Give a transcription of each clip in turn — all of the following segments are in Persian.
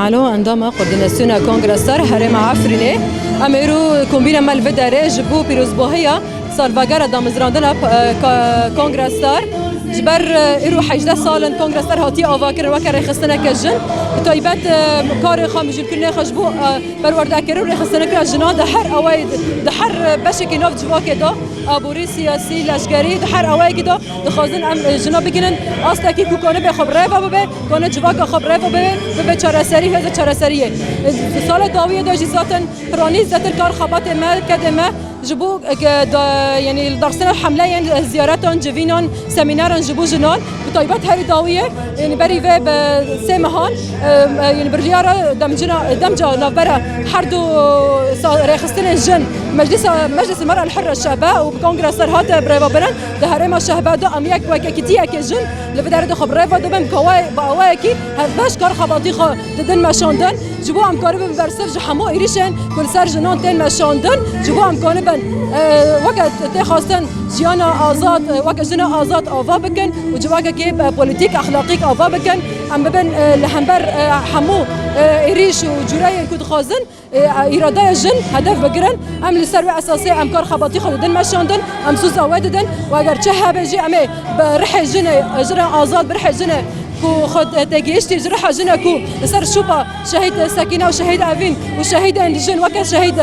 معلو اندام کوردیناسیون کنگرسار هرم عفرینه امرو کومبینا مال وداره جبو پیروزبوهیا سالواگر دامزراندن کنگرسار جبر ایرو 18 سال کنگرسار هاتی آواکر وکر خستنه کجن تایبت کار خامجل کنه خشبو پرورده کرد و خستنه کرد جنان دهر آواید دهر بشکی ناف جواک دا آبوری سیاسی لشکری دهر آواید دا دخوازن ام جناب بگیرن آستکی کو کنه به خبره و به کنه جواک خبره و به چارسری هز چارسریه سال داویه دا جزاتن پرانی زتر کار خبات ما کدمه جبو يعني درسنا حمله يعني زياراتهم جوينون سمينارن جبو جنان بطيبات هاي داويه يعني بري في بسمهان يعني برياره دمجه نافبره حردو رخصتين الجن مجلس المرأة الحرة الشعباء وبكونغرس هات بريفا برن ده هرم الشعباء ده أمياك وكتيا كجن لبدار ده خبريفا ده بم كواي باواكي باش كار خباطي خا ددن مشاندن جبو أم كارب برسف جحمو إيريشن كل سر جنان تين مشاندن جبو أم كاربن وقت تخاصن جيانا آزاد وقت جنا آزاد آوا بكن وجواك كي بوليتيك أخلاقيك آوا بكن أم ببن لهمبر حمو إيريش وجراي كود خازن إرادة جن هدف بگرن ام لسر اساسی ام کار خباطی خوددن مشاندن ام سوز آواددن و اگر چه هبجی ام برح جن اجرا آزاد برح جن کو خود تگیشتی جرح جن کو لسر شوبا شهید سکینه و شهید اوین و شهید اندیجن وک شهید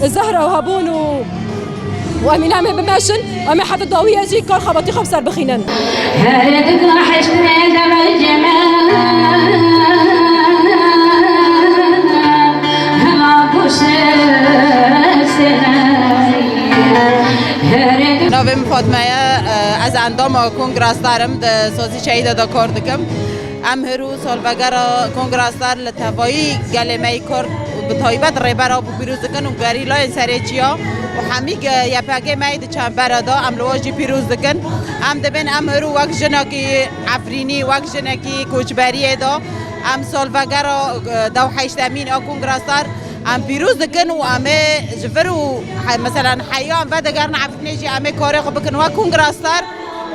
زهره و هبون و امین ام بمشن ام حد داویه جی کار خباطی خب سر بخینن نام فاطمه از اندام کنگرسدارم د سازی شهید دا کار دکم ام هرو سالوگر کنگرسدار لطفایی گلمه کرد به تایبت ریبرا بو پیروز دکن و گریلای سریچیا و همیگ یپاگه مید چنبر دا ام لواجی پیروز دکن ام دبن ام هرو وقت جناکی عفرینی وقت جناکی کوچبری دا ام سالوگر دو حیشتمین کنگرسدار ام پیروز دکن و امه جفرو مثلا حیام و دگرن عفنیجی امه کاری خو بکن و کنگرسدار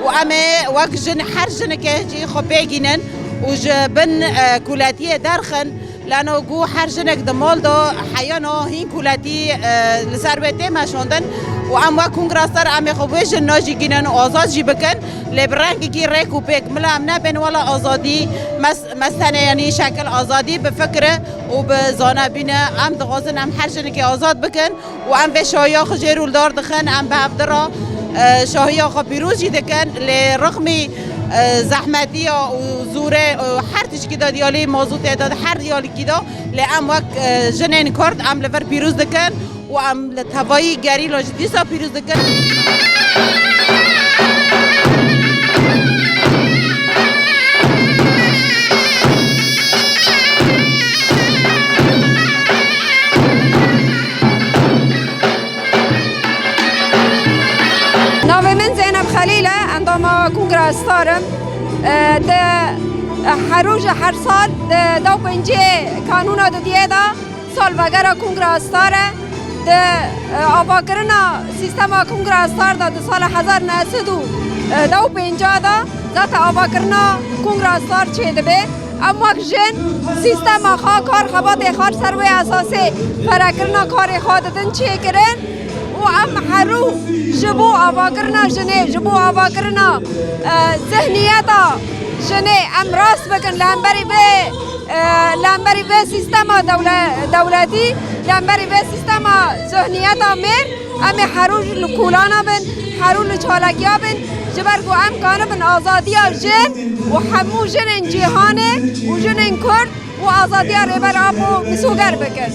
و امه وقت جن هر جن که جی خو بگینن و جبن کولاتیه درخن لانه گو هر جنک دمال دا حیانا هین کولاتی لسر بته مشوندن و ام و کنگرسدار امه خو وجه ناجی گینن و آزاد جی بکن لبرنگ کی ریک و پیک ملا ام نبن ولا آزادی مثلا یعنی شکل آزادی به فکر و به زانه بینه ام دغازن ام هر جنکی آزاد بکن و ام به شاهیا خجیرول دار دخن ام به هفدرا شاهیا خو پیروزی دکن لرغمی زحمتی و زوره هر تشکی داد یالی موضوع تعداد هر یالی کی دا لام وقت جنین کرد ام لور پیروز دکن و ام لتوایی گری لاجدیسا پیروز دکن خليلة عندما كونغرسدارم ده هروج هر سال دو بنجي قانونا ديدا سال وغيره كونغرسداره ده آباکرنا سیستم کنگرسدار ده سال 1900 دو پنجاه ده ذات آباکرنا کنگرسدار چه دبه اما جن سیستم خا کار خبات خار سروی اساسی فرکرنا کار خودتن چه کرن و ام حرو جبو آواگرنا جنه جبو آواگرنا ذهنیتا جنه ام راست بکن لامبری به سیستم دولتی لامبری به سیستم ذهنیتا مر ام حرو لکولانا بن حرو لچالگیا بن جبرگو ام کانه بن آزادی جن و همو جن جهانه و جن کرد و آزادی ریبر آبو مسوگر بکن